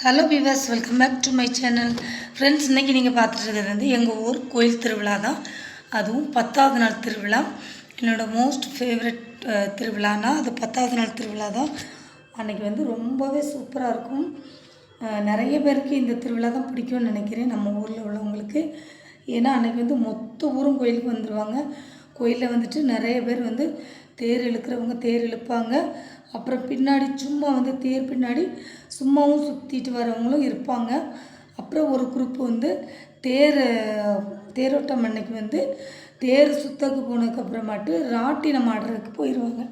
Hello viewers, welcome back to my channel. Friends, இன்றைக்கி நீங்கள் பார்த்துட்டு இருக்கிறது வந்து எங்கள் ஊர் கோயில் திருவிழா தான். அதுவும் 10வது நாள் திருவிழா. என்னோடய மோஸ்ட் ஃபேவரட் திருவிழானா அது 10வது நாள் திருவிழா தான். அன்றைக்கி வந்து ரொம்பவே சூப்பராக இருக்கும். நிறைய பேருக்கு இந்த திருவிழா தான் பிடிக்கும்னு நினைக்கிறேன், நம்ம ஊரில் உள்ளவங்களுக்கு. ஏன்னா அன்றைக்கி வந்து மொத்த ஊரும் கோயிலுக்கு வந்துடுவாங்க. கோயிலில் வந்துட்டு நிறைய பேர் வந்து தேர் இழுக்கிறவங்க தேர் இழுப்பாங்க. அப்புறம் பின்னாடி சும்மா வந்து தேர் பின்னாடி சும்மாவும் சுற்றிட்டு வரவங்களும் இருப்பாங்க. அப்புறம் ஒரு குரூப் வந்து தேரோட்டம் அன்னைக்கு வந்து தேர் சுத்தக்கு போனதுக்கப்புறமாட்டு ராட்டினம் ஆடுறதுக்கு போயிடுவாங்க.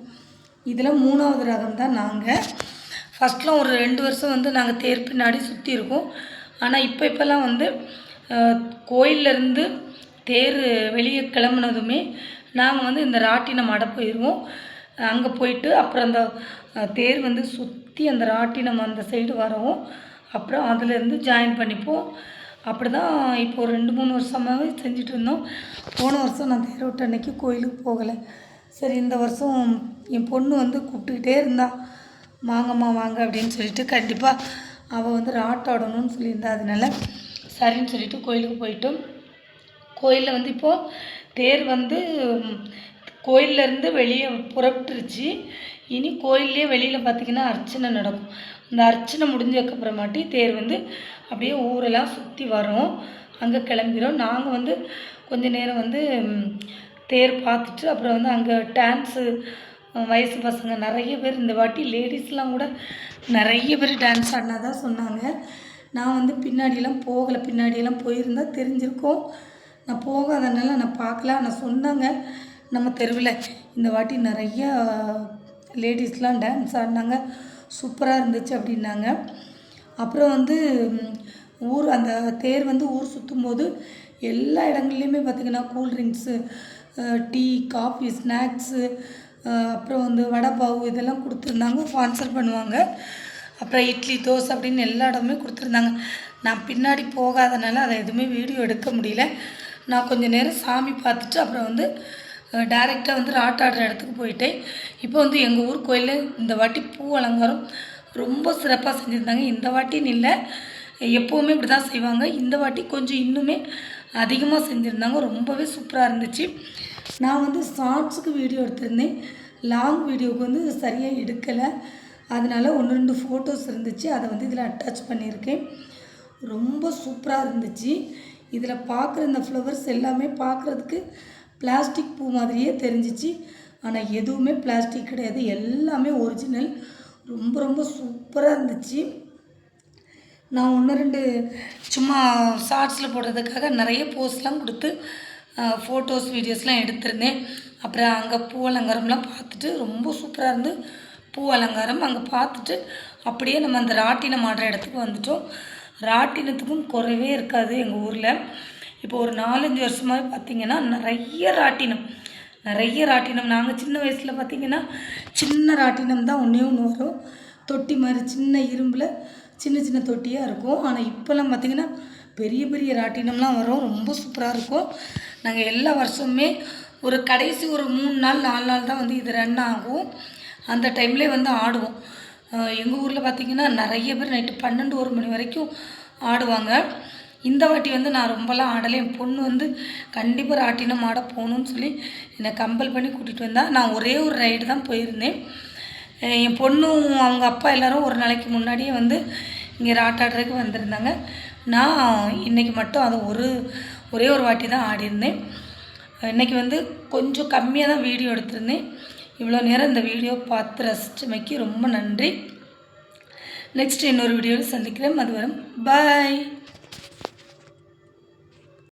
இதில் 3வது ரகம் தான் நாங்கள். ஃபஸ்ட்லாம் ஒரு 2 வருஷம் வந்து நாங்கள் தேர் பின்னாடி சுற்றி இருக்கோம். ஆனால் இப்போல்லாம் வந்து கோயிலேருந்து தேர் வெளியே கிளம்புனதுமே நாங்கள் வந்து இந்த ராட்டினம் ஆட போயிடுவோம். அங்கே போயிட்டு அப்புறம் அந்த தேர் வந்து சுற்றி அந்த ராட்டினம் அந்த சைடு வரவும் அப்புறம் அதிலேருந்து ஜாயின் பண்ணிப்போம். அப்படி தான் இப்போ ஒரு 2-3 வருஷமாகவே செஞ்சுட்டு இருந்தோம். போன வருஷம் நான் தேரோட்ட அன்னைக்கு கோயிலுக்கு போகலை. சரி, இந்த வருஷம் என் பொண்ணு வந்து கூப்பிட்டுக்கிட்டே இருந்தா, வாங்கம்மா வாங்க அப்படின்னு சொல்லிட்டு. கண்டிப்பாக அவள் வந்து ராட்டாடணும்னு சொல்லியிருந்தா. அதனால சரின்னு சொல்லிட்டு கோயிலுக்கு போயிட்டோம். கோயிலில் வந்து இப்போது தேர் வந்து கோயிலேருந்து வெளியே புறப்பட்டுருச்சு. இனி கோயிலே வெளியில் பார்த்திங்கன்னா அர்ச்சனை நடக்கும். இந்த அர்ச்சனை முடிஞ்சதுக்கப்புறமாட்டி தேர் வந்து அப்படியே ஊரெல்லாம் சுற்றி வரும். அங்கே கிளம்பிடும். நாங்கள் வந்து கொஞ்சம் நேரம் வந்து தேர் பார்த்துட்டு அப்புறம் வந்து அங்கே டான்ஸு, வயசு பசங்க நிறைய பேர், இந்த வாட்டி லேடிஸ்லாம் கூட நிறைய பேர் டான்ஸ் ஆடினா தான் சொன்னாங்க. நான் வந்து பின்னாடியெல்லாம் போகலை. பின்னாடியெல்லாம் போயிருந்தால் தெரிஞ்சிருக்கோம். நான் போகாதனால நான் பார்க்கல. ஆனால் சொன்னாங்க, நம்ம தெருவில் இந்த வாட்டி நிறையா லேடிஸ்லாம் டான்ஸ் ஆடினாங்க, சூப்பராக இருந்துச்சு அப்படின்னாங்க. அப்புறம் வந்து அந்த தேர் வந்து ஊர் சுற்றும்போது எல்லா இடங்கள்லையுமே பார்த்திங்கன்னா கூல்ட்ரிங்க்ஸு, டீ, காஃபி, ஸ்நாக்ஸு, அப்புறம் வந்து வடை பாவு இதெல்லாம் கொடுத்துருந்தாங்க. ஸ்பான்சர் பண்ணுவாங்க. அப்புறம் இட்லி, தோசை அப்படின்னு எல்லா இடமுமே கொடுத்துருந்தாங்க. நான் பின்னாடி போகாதனால அதை எதுவுமே வீடியோ எடுக்க முடியல. நான் கொஞ்சம் நேரம் சாமி பார்த்துட்டு அப்புறம் வந்து டைரெக்டாக வந்து ராட்டாடுற இடத்துக்கு போயிட்டேன். இப்போ வந்து எங்கள் ஊர் கோயிலில் இந்த வாட்டி பூ அலங்காரம் ரொம்ப சிறப்பாக செஞ்சுருந்தாங்க. இந்த வாட்டின்னு இல்லை, எப்போவுமே இப்படி தான் செய்வாங்க. இந்த வாட்டி கொஞ்சம் இன்னுமே அதிகமாக செஞ்சுருந்தாங்க. ரொம்பவே சூப்பராக இருந்துச்சு. நான் வந்து ஷார்ட்ஸுக்கு வீடியோ எடுத்திருந்தேன். லாங் வீடியோவுக்கு வந்து சரியாக எடுக்கலை. அதனால் 1-2 ஃபோட்டோஸ் இருந்துச்சு, அதை வந்து இதில் அட்டாச் பண்ணியிருக்கேன். ரொம்ப சூப்பராக இருந்துச்சு. இதில் பார்க்குற இந்த ஃப்ளவர்ஸ் எல்லாமே பார்க்குறதுக்கு பிளாஸ்டிக் பூ மாதிரியே தெரிஞ்சிச்சு. ஆனால் எதுவுமே பிளாஸ்டிக் கிடையாது, எல்லாமே ஒரிஜினல். ரொம்ப ரொம்ப சூப்பராக இருந்துச்சு. நான் 1-2 சும்மா ஷார்ட்ஸில் போடுறதுக்காக நிறைய போஸ்ட்லாம் கொடுத்து ஃபோட்டோஸ், வீடியோஸ்லாம் எடுத்திருந்தேன். அப்புறம் அங்கே பூ அலங்காரம்லாம் பார்த்துட்டு ரொம்ப சூப்பராக இருந்து பூ அலங்காரம் அங்கே பார்த்துட்டு அப்படியே நம்ம அந்த ராட்டினம் ஆடுற இடத்துக்கு வந்துட்டோம். ராட்டினத்துக்கும் குறைவே இருக்காது எங்கள் ஊரில். இப்போ ஒரு 4-5 வருஷமாகவே பார்த்திங்கன்னா நிறைய ராட்டினம். நாங்கள் சின்ன வயசில் பார்த்திங்கன்னா சின்ன ராட்டினம் தான் ஒன்று வரும், தொட்டி மாதிரி சின்ன இரும்பில் சின்ன தொட்டியாக இருக்கும். ஆனால் இப்போல்லாம் பார்த்திங்கன்னா பெரிய பெரிய ராட்டினம்லாம் வரும். ரொம்ப சூப்பராக இருக்கும். நாங்கள் எல்லா வருஷமுமே ஒரு கடைசி ஒரு 3 நாள் 4 நாள் தான் வந்து இது ரன் ஆகும். அந்த டைம்லேயே வந்து ஆடுவோம். எங்கள் ஊரில் பார்த்திங்கன்னா நிறைய பேர் நைட்டு 12-1 மணி வரைக்கும் ஆடுவாங்க. இந்த வாட்டி வந்து நான் ரொம்பலாம் ஆடலை. என் பொண்ணு வந்து கண்டிப்பாக ராட்டினம் ஆட போகணுன்னு சொல்லி என்னை கம்பல் பண்ணி கூட்டிகிட்டு வந்தால். நான் ஒரே ஒரு ரைடு தான் போயிருந்தேன். என் பொண்ணும் அவங்க அப்பா எல்லோரும் ஒரு நாளைக்கு முன்னாடியே வந்து இங்கே ராட்டாடுறதுக்கு வந்திருந்தாங்க. நான் இன்றைக்கி மட்டும் அதை ஒரே ஒரு வாட்டி தான் ஆடியிருந்தேன். இன்றைக்கி வந்து கொஞ்சம் கம்மியாக தான் வீடியோ எடுத்திருந்தேன். இவ்வளோ நேரம் இந்த வீடியோ பார்த்து ரசிச்சமைக்கு ரொம்ப நன்றி. நெக்ஸ்ட் இன்னொரு வீடியோவில் சந்திக்கிறேன். அது வரும். பாய்.